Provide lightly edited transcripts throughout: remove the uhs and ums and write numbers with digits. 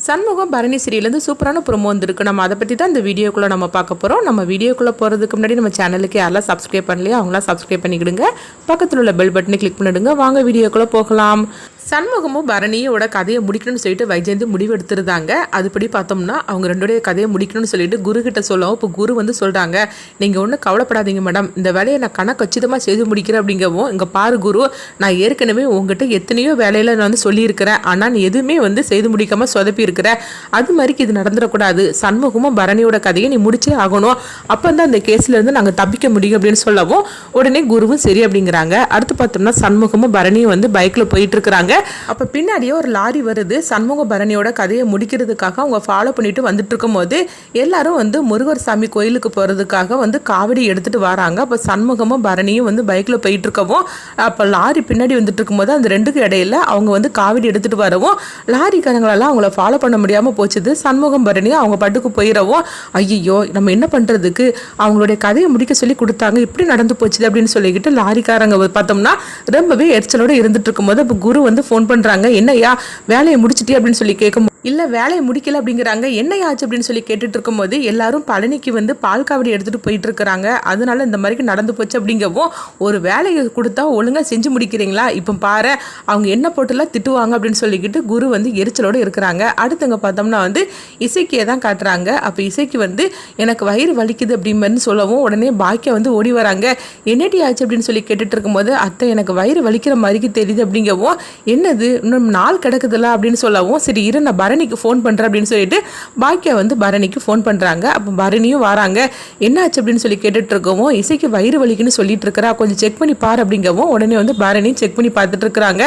சண்முகம் பரணி சீரியலேருந்து சூப்பரான ப்ரோமோ வந்திருக்கு. நம்ம அதை பற்றி தான் இந்த வீடியோக்குள்ளே நம்ம பார்க்க போகிறோம். நம்ம வீடியோக்குள்ளே போகிறதுக்கு முன்னாடி நம்ம சேனலுக்கு யாரெல்லாம் சப்ஸ்கிரைப் பண்ணலையோ அவங்களாம் சப்ஸ்கிரைப் பண்ணிக்கிடுங்க. பக்கத்தில் உள்ள பெல் பட்டனை கிளிக் பண்ணிடுங்க. வாங்க வீடியோக்குள்ளே போகலாம். சண்முகமும் பரணியோட கதையை முடிக்கணும்னு சொல்லிட்டு வைஜெயந்தி முடிவு எடுத்துருந்தாங்க. அதுபடி பார்த்தோம்னா அவங்க ரெண்டோடைய கதையை முடிக்கணும்னு சொல்லிட்டு குரு கிட்ட சொல்லவும் இப்போ குரு வந்து சொல்கிறாங்க, நீங்கள் ஒன்றும் கவலைப்படாதீங்க மேடம், இந்த வேலையை நான் கச்சிதமாக செய்து முடிக்கிறேன் அப்படிங்கவும், இங்கே பாரு குரு, நான் ஏற்கனவே உங்ககிட்ட எத்தனையோ வேலையில் நான் வந்து சொல்லியிருக்கிறேன், ஆனால் நீ எதுவுமே வந்து செய்து முடிக்காமல் சொதப்பி இருக்கிற, அது மாதிரிக்கு இது நடந்துடக்கூடாது, சண்முகமும் பரணியோட கதையை நீ முடிச்சே ஆகணும், அப்போ தான் அந்த கேஸ்லேருந்து நாங்கள் தப்பிக்க முடியும் அப்படின்னு சொல்லவும் உடனே குருவும் சரி அப்படிங்கிறாங்க. அடுத்து பார்த்தோம்னா சண்முகமும் பரணியும் வந்து பைக்கில் போயிட்டு இருக்கிறாங்க. அப்போ பின்னாடியே ஒரு லாரி வருது. சண்முக பரணியோட கதையை முடிக்கிறதுக்காக அவங்க ஃபாலோ பண்ணிட்டு வந்துட்டு இருக்கும் போது எல்லாரும் வந்து முருகர் சாமி கோயிலுக்கு போகிறதுக்காக வந்து காவடி எடுத்துட்டு வராங்க. அப்போ சண்முகமும் பரணியும் வந்து பைக்கில் போயிட்டு இருக்கவும் அப்போ லாரி பின்னாடி வந்துட்டு இருக்கும்போது அந்த ரெண்டுக்கு இடையில அவங்க வந்து காவடி எடுத்துட்டு வரவும் லாரிக்காரங்களெல்லாம் அவங்கள ஃபாலோ பண்ண முடியாமல் போச்சுது. சண்முகம் பரணியும் அவங்க பட்டுக்கு போயிடவும், ஐயோ நம்ம என்ன பண்ணுறதுக்கு, அவங்களுடைய கதையை முடிக்க சொல்லி கொடுத்தாங்க, இப்படி நடந்து போச்சுது அப்படின்னு சொல்லிக்கிட்டு லாரிக்காரங்க பார்த்தோம்னா ரொம்பவே எரிச்சலோடு இருந்துட்டு இருக்கும்போது அப்போ குரு வந்து ஃபோன் பண்ணுறாங்க. என்னையா வேலையை முடிச்சிட்டே அப்படின்னு சொல்லி கேட்கும் இல்லை வேலையை முடிக்கல அப்படிங்கிறாங்க. என்னையாச்சு அப்படின்னு சொல்லி கேட்டுட்டு இருக்கும்போது எல்லாரும் பழனிக்கு வந்து பால் காவடி எடுத்துகிட்டு போயிட்டு இருக்கிறாங்க, அதனால இந்த மாதிரி நடந்து போச்சு அப்படிங்கவும், ஒரு வேலையை கொடுத்தா ஒழுங்காக செஞ்சு முடிக்கிறீங்களா, இப்போ பாரு அவங்க என்ன போட்டுலாம் திட்டுவாங்க அப்படின்னு சொல்லிக்கிட்டு குரு வந்து எரிச்சலோடு இருக்கிறாங்க. அடுத்தவங்க பார்த்தோம்னா வந்து இசைக்கியை தான் காட்டுறாங்க. அப்போ இசைக்கு வந்து எனக்கு வயிறு வலிக்குது அப்படின்னு சொல்லவும் உடனே பாக்கியா வந்து ஓடி வராங்க. என்னடி ஆச்சு அப்படின்னு சொல்லி கேட்டுட்டு இருக்கும்போது, அத்தை எனக்கு வயிறு வலிக்கிற மாதிரிக்கு தெரியுது அப்படிங்கவும், என்னது இன்னும் நாள் கிடக்குதுல அப்படின்னு சொல்லவும், சரி இரு நான் பரணிக்கு ஃபோன் பண்ணுறேன் அப்படின்னு சொல்லிட்டு பாக்கியா வந்து பரணிக்கு ஃபோன் பண்ணுறாங்க. அப்போ பரணியும் வராங்க. என்னாச்சு அப்படின்னு சொல்லி கேட்டுட்டு இருக்கவும், இசைக்கு வயிறு வலிக்குன்னு சொல்லிட்டு இருக்கிறா, கொஞ்சம் செக் பண்ணி பாரு அப்படிங்கவும் உடனே வந்து பரணி செக் பண்ணி பார்த்துட்டு இருக்கிறாங்க.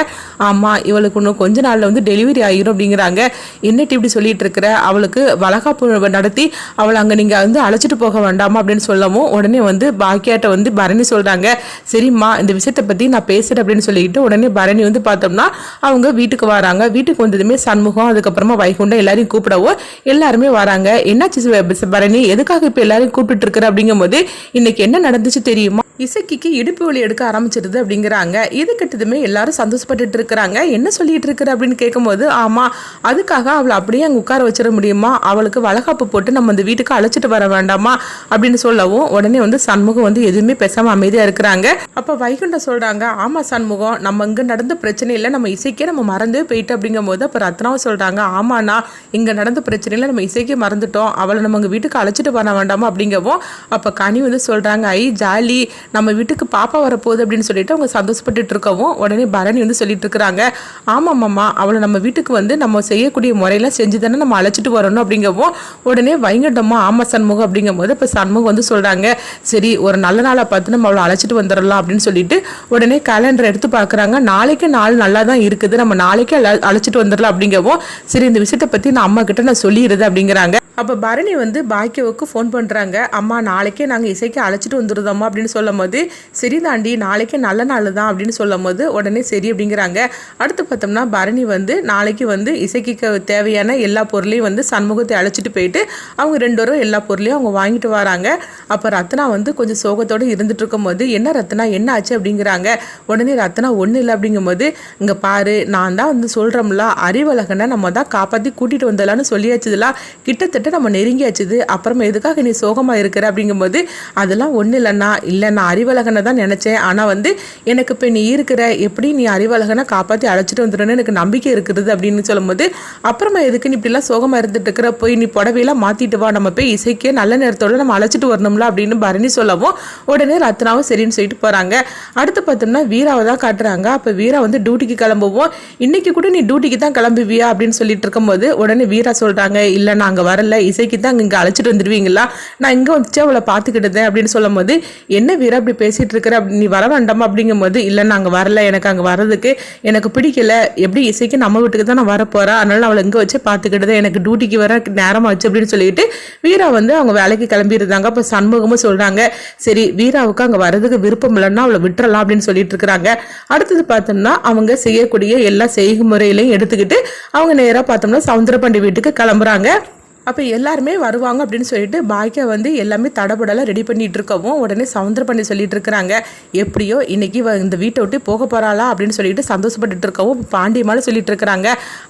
ஆமாம் இவளுக்கு இன்னும் கொஞ்ச நாளில் வந்து டெலிவரி ஆகிரும் அப்படிங்கிறாங்க. என்னட்டு இப்படி சொல்லிட்டு இருக்கிற, அவளுக்கு வளகாப்பு நடத்தி அவளை அங்கே நீங்கள் வந்து அழைச்சிட்டு போக வேண்டாமா அப்படின்னு சொல்லவும் உடனே வந்து பாக்கியாட்ட வந்து பரணி சொல்கிறாங்க, சரிம்மா இந்த விஷயத்தை பற்றி நான் பேசுகிறேன் அப்படின்னு சொல்லிக்கிட்டு உடனே பரணி வந்து பார்த்தோம்னா அவங்க வீட்டுக்கு வராங்க. வீட்டுக்கு வந்ததுமே சண்முகம் அதுக்கப்புறமா வைகுண்டம் எல்லாரையும் கூப்பிடவோ எல்லாருமே வராங்க. என்னாச்சு பரணி, எதுக்காக இப்போ எல்லாரையும் கூப்பிட்டு இருக்கிற அப்படிங்கும் போது, இன்னைக்கு என்ன நடந்துச்சு தெரியுமா, இசைக்கு இடுப்பு வலி எடுக்க ஆரம்பிச்சிருது அப்படிங்கிறாங்க. இது கிட்டதுமே எல்லாரும் சந்தோஷப்பட்டு இருக்கிறாங்க. என்ன சொல்லிட்டு இருக்கிற அப்படின்னு கேட்கும்போது, ஆமா அதுக்காக அவளை அப்படியே அங்கே உட்கார வச்சிட முடியுமா, அவளுக்கு வளகாப்பு போட்டு நம்ம இந்த வீட்டுக்கு அழைச்சிட்டு வர வேண்டாமா அப்படின்னு சொல்லவும் உடனே வந்து சண்முகம் வந்து எதுவுமே பேசாம அமைதியா இருக்கிறாங்க. அப்ப வைகுண்டம் சொல்றாங்க, ஆமா சண்முகம் நம்ம இங்க நடந்த பிரச்சனை இல்லை, நம்ம இசைக்கே நம்ம மறந்தே போயிட்டு அப்படிங்கும் போது அப்ப ரத்னாவும் சொல்றாங்க, ஆமாண்ணா இங்க நடந்த பிரச்சனையில நம்ம இசைக்கே மறந்துட்டோம், அவளை நம்ம இங்க வீட்டுக்கு அழைச்சிட்டு வர வேண்டாமா அப்படிங்கவும் அப்ப கனி வந்து சொல்றாங்க, ஐ ஜாலி நம்ம வீட்டுக்கு பாப்பா வரப்போகுது அப்படின்னு சொல்லிட்டு அவங்க சந்தோஷப்பட்டு இருக்கவும் உடனே பரணி வந்து சொல்லிட்டு இருக்கிறாங்க, ஆமாம்மா அவளை நம்ம வீட்டுக்கு வந்து நம்ம செய்யக்கூடிய முறையெல்லாம் செஞ்சு தானே நம்ம அழைச்சிட்டு வரணும் அப்படிங்கவும் உடனே வைங்கட்டம்மா ஆமா சண்முகம் அப்படிங்கும் போது இப்போ சண்முகம் வந்து சொல்றாங்க, சரி ஒரு நல்ல நாளை பார்த்து நம்ம அவளை அழைச்சிட்டு வந்துடலாம் அப்படின்னு சொல்லிட்டு உடனே கேலண்டர் எடுத்து பார்க்குறாங்க. நாளைக்கு நாள் நல்லா தான் இருக்குது, நம்ம நாளைக்கே அழைச்சிட்டு வந்துடலாம் அப்படிங்கவும், சரி இந்த விஷயத்தை பற்றி நான் அம்மா கிட்ட நான் சொல்லிடுறது அப்படிங்கிறாங்க. அப்போ பரணி வந்து பாக்கியாவுக்கு ஃபோன் பண்ணுறாங்க, அம்மா நாளைக்கே நாங்கள் இசைக்கு அழைச்சிட்டு வந்துடுதோம்மா அப்படின்னு சொல்லும் போது, சரி தாண்டி நாளைக்கே நல்ல நாள் தான் அப்படின்னு சொல்லும் போது உடனே சரி அப்படிங்கிறாங்க. அடுத்து பார்த்தோம்னா பரணி வந்து நாளைக்கு வந்து இசைக்கு தேவையான எல்லா பொருளையும் வந்து சண்முகத்தை அழைச்சிட்டு போயிட்டு அவங்க ரெண்டோரும் எல்லா பொருளையும் அவங்க வாங்கிட்டு வராங்க. அப்போ ரத்னா வந்து கொஞ்சம் சோகத்தோடு இருந்துட்டு இருக்கும் போது, என்ன ரத்னா என்ன ஆச்சு அப்படிங்கிறாங்க. உடனே ரத்னா ஒன்றும் இல்லை அப்படிங்கும் போது, இங்கே பாரு நான் தான் வந்து சொல்கிறோம்ல அறிவழகனை நம்ம தான் காப்பாற்றி கூட்டிகிட்டு வந்தலான்னு சொல்லியாச்சுதுலாம், கிட்டத்தட்ட நம்ம நெருங்கியாச்சுது, அப்புறமா எதுக்காக நீ சோகமாக இருக்கிற அப்படிங்கும்போது, அதெல்லாம் ஒன்றும் இல்லைண்ணா, இல்லை நான் அறிவழகனை தான் நினச்சேன், ஆனால் வந்து எனக்கு இப்போ நீ இருக்கிற எப்படி நீ அறிவழகனை காப்பாற்றி அழைச்சிட்டு வந்துடுன்னு எனக்கு நம்பிக்கை இருக்குது அப்படின்னு சொல்லும்போது, அப்புறமா எதுக்கு நீ இப்படிலாம் சோகமாக இருந்துட்டு இருக்கிற, போய் நீ புடவையெல்லாம் மாற்றிட்டு வா, நம்ம போய் இசைக்கே நல்ல நேரத்தோடு நம்ம அழைச்சிட்டு வரணும்ல அப்படின்னு பரணி சொல்லவும் உடனே ரத்னாவும் சரின்னு சொல்லிட்டு போகிறாங்க. அடுத்து பார்த்தோம்னா வீராவை தான் காட்டுறாங்க. அப்போ வீரா வந்து டியூட்டிக்கு கிளம்புவோம், இன்னைக்கு கூட நீ டியூட்டிக்கு தான் கிளம்புவியா அப்படின்னு சொல்லிட்டு இருக்கும்போது உடனே வீரா சொல்கிறாங்க, இல்லை நான் அங்கே வரல, இசைக்கு தான் இங்கே அழைச்சிட்டு வந்துடுவீங்களா, நான் இங்கே வந்துச்சு அவளை பார்த்துக்கிட்டேன் அப்படின்னு சொல்லும் போது, என்ன வீரா அப்படி பேசிட்டு இருக்கிற, நீ வர வேண்டாமா அப்படிங்கும்போது, இல்லை நாங்கள் வரல, எனக்கு அங்கே வர்றதுக்கு எனக்கு பிடிக்கல, எப்படி இசைக்கு நம்ம வீட்டுக்கு தான் நான் வரப்போகிறேன், அதனால அவளை இங்கே வச்சு பார்த்துக்கிட்டது, எனக்கு டியூட்டிக்கு வர நேரமாச்சு அப்படின்னு சொல்லிட்டு வீரா வந்து அவங்க வேலைக்கு கிளம்பிடுறாங்க. அப்போ சண்முகமும் சொல்கிறாங்க, சரி வீராவுக்கு அங்கே வர்றதுக்கு விருப்பம் இல்லைன்னா அவளை விட்டுறலாம் அப்படின்னு சொல்லிட்டு இருக்கிறாங்க. அடுத்தது பார்த்தோம்னா அவங்க செய்யக்கூடிய எல்லா செய்முறையிலையும் எடுத்துக்கிட்டு அவங்க நேராக பார்த்தோம்னா சவுந்தரபாண்டி வீட்டுக்கு கிளம்புறாங்க. அப்போ எல்லாருமே வருவாங்க அப்படின்னு சொல்லிட்டு பாக்கியா வந்து எல்லாமே தடபடலாம் ரெடி பண்ணிட்டு இருக்கவும் உடனே சவுந்தரபாண்டி சொல்லிட்டு இருக்கிறாங்க, எப்படியோ இன்னைக்கு இந்த வீட்டை விட்டு போக போறாளா அப்படின்னு சொல்லிட்டு சந்தோஷப்பட்டு இருக்கவும் பாண்டியமால சொல்லிட்டு இருக்கிறாங்க,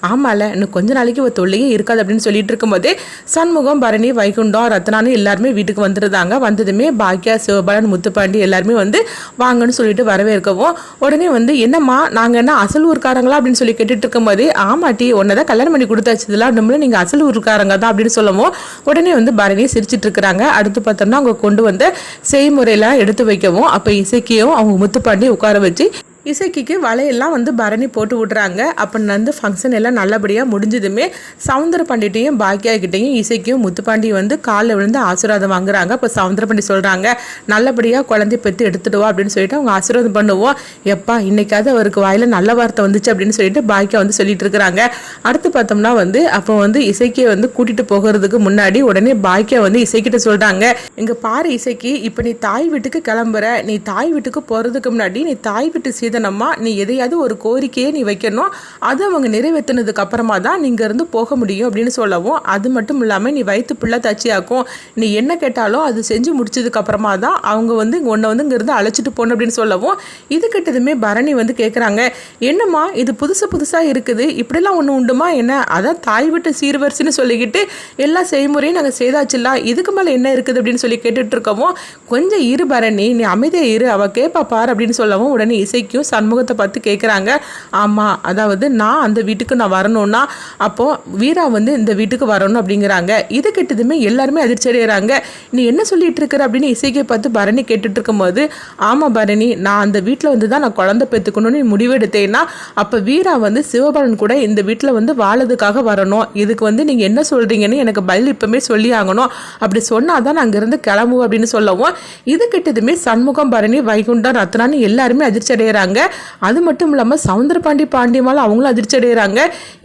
ஆமால இன்னும் கொஞ்ச நாளைக்கு ஒரு தொல்லையே இருக்காது அப்படின்னு சொல்லிட்டு இருக்கும்போதே சண்முகம், பரணி, வைகுண்டம், ரத்னானு எல்லாருமே வீட்டுக்கு வந்துருந்தாங்க. வந்ததுமே பாக்கியா, சிவபாலன், முத்துப்பாண்டி எல்லாருமே வந்து வாங்கன்னு சொல்லிட்டு வரவேற்கவும் உடனே வந்து என்னம்மா நாங்கள் என்ன அசல் ஊருக்காரங்களா அப்படின்னு சொல்லி கேட்டுட்டு இருக்கும்போதே, ஆமாட்டி உன்னதான் கல்யாணம் பண்ணி கொடுத்தாச்சு, இதெல்லாம் நம்மளும் நீங்கள் அசல் ஊருக்காரங்க தான் அப்படின்னு சொல்லவும் உடனே வந்து பரணி சிரிச்சிட்டு இருக்கிறாங்க. அடுத்து பார்த்தோம்னா அவங்க கொண்டு வந்த செய்முறையெல்லாம் எடுத்து வைக்கவும் அப்போ இசைக்கியும் அவங்க முத்துப்பாண்டி உட்கார வச்சு இசைக்கு வலையெல்லாம் வந்து பரணி போட்டு விட்றாங்க. அப்போ வந்து ஃபங்க்ஷன் எல்லாம் நல்லபடியாக முடிஞ்சதுமே சவுந்தரபாண்டிட்டையும் பாக்கியா கிட்டையும் இசைக்கும் முத்துப்பாண்டியும் வந்து காலில் விழுந்து ஆசீர்வாதம் வாங்குறாங்க. அப்போ சவுந்தரபாண்டி சொல்கிறாங்க, நல்லபடியாக குழந்தை பெற்று எடுத்துடுவா அப்படின்னு சொல்லிட்டு அவங்க ஆசீர்வாதம் பண்ணுவோம். எப்பா இன்னைக்காவது அவருக்கு வாயில் நல்ல வார்த்தை வந்துச்சு அப்படின்னு சொல்லிட்டு பாக்கியா வந்து சொல்லிட்டு இருக்கிறாங்க. அடுத்து பார்த்தோம்னா வந்து அப்போ வந்து இசைக்கியை வந்து கூட்டிகிட்டு போகிறதுக்கு முன்னாடி உடனே பாக்கியா வந்து இசைக்கிட்ட சொல்கிறாங்க, இங்கே பாரு இசைக்கு, இப்போ நீ தாய் வீட்டுக்கு கிளம்புற, நீ தாய் வீட்டுக்கு போகிறதுக்கு முன்னாடி நீ தாய் வீட்டு சீதனம்மா நீ எதையாவது ஒரு கோரிக்கையை நீ வைக்கணும், அது அவங்க நிறைவேற்றினதுக்கு அப்புறமா தான் நீங்க இருந்து போக முடியும் அப்படின்னு சொல்லவும், அது மட்டும் இல்லாமல் நீ வயிற்று பிள்ளை தச்சியாக்கும், நீ என்ன கேட்டாலும் அது செஞ்சு முடிச்சதுக்கு அப்புறமா தான் அவங்க வந்து உன்னை வந்து இங்கிருந்து அழைச்சிட்டு போகணும் அப்படின்னு சொல்லவும், இது கிட்டதுமே பரணி வந்து கேட்குறாங்க, என்னம்மா இது புதுசாக இருக்குது, இப்படிலாம் ஒன்று உண்டுமா என்ன, அதான் தாய் விட்டு சீர்வரிசைன்னு சொல்லிக்கிட்டு எல்லா செய்முறையும் நாங்கள் செய்தாச்சுல, இதுக்கு மேலே என்ன இருக்குது அப்படின்னு சொல்லி கேட்டுட்டு இருக்கவும், கொஞ்சம் இரு பரணி நீ அமைதியாக இரு, அவள் கேட்பா பார் அப்படின்னு சொல்லவும் உடனே இசைக்கும் சண்முகத்தை பார்த்து கேட்குறாங்க, ஆமாம் அதாவது நான் அந்த வீட்டுக்கு நான் வரணும்னா அப்போது வீரா வந்து இந்த வீட்டுக்கு வரணும் அப்படிங்கிறாங்க. இது கிட்டதுமே எல்லாருமே அதிர்ச்சி அடைகிறாங்க. நீ என்ன சொல்லிட்டு இருக்கிற அப்படின்னு இசைக்கை பார்த்து பரணி கேட்டுட்டு இருக்கும்போது, ஆமாம் பரணி நான் அந்த வீட்டில் வந்து தான் நான் குழந்தை பெற்றுக்கணும்னு முடிவெடுத்தேன்னா அப்போ வீரா வந்து சிவபாலன் கூட இந்த வீட்டில் வந்து வாழதுக்காக வரணும், இதுக்கு வந்து நீங்கள் என்ன சொல்கிறீங்கன்னு எனக்கு பதில் இப்போமே சொல்லி ஆகணும், அப்படி சொன்னால் தான் நான் அங்கேருந்து கிளம்புவோம் அப்படின்னு சொல்லவும், இது கிட்டதுமே சண்முகம், பரணி, வைகுண்டம், ரத்னான்னு எல்லாருமே அதிர்ச்சி அடைகிறாங்க. அது மட்டும் இல்லாமல் சவுந்தரபாண்டி, பாண்டியமால அவங்களும் அதிர்ச்சி அடைகிறாங்க.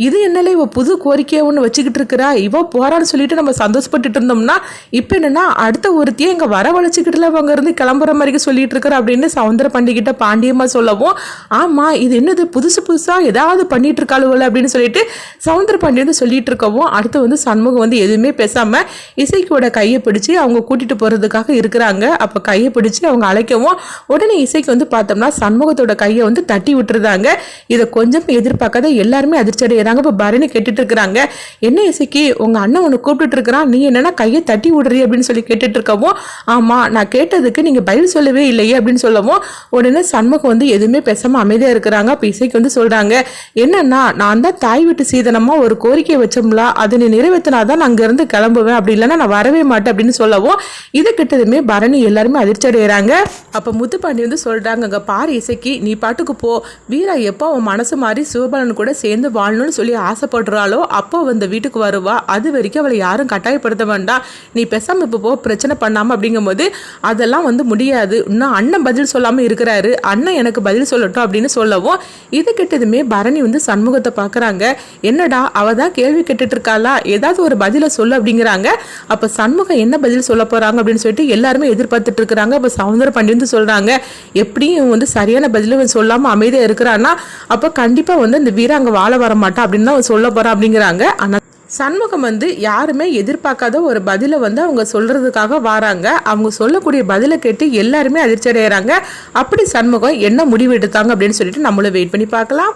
இது என்னல இவ புது கோரிக்கையை ஒன்று வச்சுக்கிட்டு இருக்கிறா, இவ போறான்னு சொல்லிட்டு நம்ம சந்தோஷப்பட்டுட்டு இருந்தோம்னா இப்போ என்னன்னா அடுத்த ஒருத்தையும் இங்கே வரவழைச்சிக்கிட்டுல அவங்க இருந்து கிளம்புற மாதிரி சொல்லிட்டு இருக்கிற அப்படின்னு சவுந்தரபாண்டி கிட்ட பாண்டியமா சொல்லவும், ஆமா இது என்னது புதுசாக ஏதாவது பண்ணிட்டு இருக்காளுவல அப்படின்னு சொல்லிட்டு சவுந்தரபாண்டி வந்து சொல்லிட்டு இருக்கவும், அடுத்து வந்து சண்முகம் வந்து எதுவுமே பேசாம இசைக்கோட கையை பிடிச்சி அவங்க கூட்டிட்டு போறதுக்காக இருக்கிறாங்க. அப்போ கையை பிடிச்சி அவங்க அழைக்கவும் உடனே இசைக்கு வந்து பார்த்தோம்னா சண்முகத்தோட கையை வந்து தட்டி விட்டுருந்தாங்க. இதை கொஞ்சம் எதிர்பார்க்காத எல்லாருமே அதிர்ச்சி அடைகிறாங்க. இப்போ பரணி கேட்டுட்டு இருக்கிறாங்க, என்ன இசைக்கு உங்க அண்ணன் உன்னை கூப்பிட்டு இருக்கிறான், நீ என்னன்னா கையை தட்டி விடுறீ அப்படின்னு சொல்லி கேட்டுட்டு இருக்கவும், ஆமா நான் கேட்டதுக்கு நீங்க பதில் சொல்லவே இல்லையே அப்படின்னு சொல்லவும் உடனே சண்முகம் வந்து எதுவுமே பேசாம அமைதியா இருக்கிறாங்க. அப்போ இசைக்கு வந்து சொல்றாங்க, என்னன்னா நான் தான் தாய் வீட்டு சீதனமா ஒரு கோரிக்கை வச்சோம்ல, அதை நீ நிறைவேற்றினாதான் நான் அங்கிருந்து கிளம்புவேன், அப்படி இல்லைன்னா நான் வரவே மாட்டேன் அப்படின்னு சொல்லவும், இது கிட்டதுமே பரணி எல்லாருமே அதிர்ச்சி அடைகிறாங்க. அப்போ முத்துப்பாண்டி வந்து சொல்றாங்க, அங்க பாரு இசைக்கு நீ பாட்டுக்கு போ, வீரா எப்போ அவன் மனசு மாதிரி சிவபாலன் கூட சேர்ந்து வாழணும்னு சொல்லி ஆசைப்படுறாளோ அப்போ அந்த வீட்டுக்கு வருவா, அது வரைக்கும் அவளை யாரும் கட்டாயப்படுத்த வேண்டாம், நீ பேசாம இப்போ போ பிரச்சனை பண்ணாம அப்படிங்கும்போது அதெல்லாம் வந்து முடியாது, இன்னும் அண்ணன் பதில் சொல்லாமல் இருக்கிறாரு, அண்ணன் எனக்கு பதில் சொல்லட்டும் அப்படின்னு சொல்லவும், இது கிட்டதுமே பரணி வந்து சண்முகத்தை பார்க்குறாங்க, என்னடா அவ தான் கேள்வி கேட்டுட்டு இருக்காளா, ஏதாவது ஒரு பதிலை சொல்லு அப்படிங்கிறாங்க. அப்போ சண்முகம் என்ன பதில் சொல்ல போறாங்க அப்படின்னு சொல்லிட்டு எல்லாருமே எதிர்பார்த்துட்டு இருக்கிறாங்க. அப்போ சவுந்தரபாண்டி வந்து சொல்றாங்க, எப்படியும் வந்து சரியான பதில சொல்லாம அமைதியா இருக்கிறான்னா அப்ப கண்டிப்பா வந்து இந்த வீரா அங்க வாழ வர மாட்டா அப்படின்னு தான் சொல்ல போறா அப்படிங்கிறாங்க. ஆனா சண்முகம் வந்து யாருமே எதிர்பார்க்காத ஒரு பதிலை வந்து அவங்க சொல்றதுக்காக வராங்க. அவங்க சொல்லக்கூடிய பதிலை கேட்டு எல்லாருமே அதிர்ச்சி அடைகிறாங்க. அப்படி சண்முகம் என்ன முடிவு எடுத்தாங்க அப்படின்னு சொல்லிட்டு நம்மளும் வெயிட் பண்ணி பார்க்கலாம்.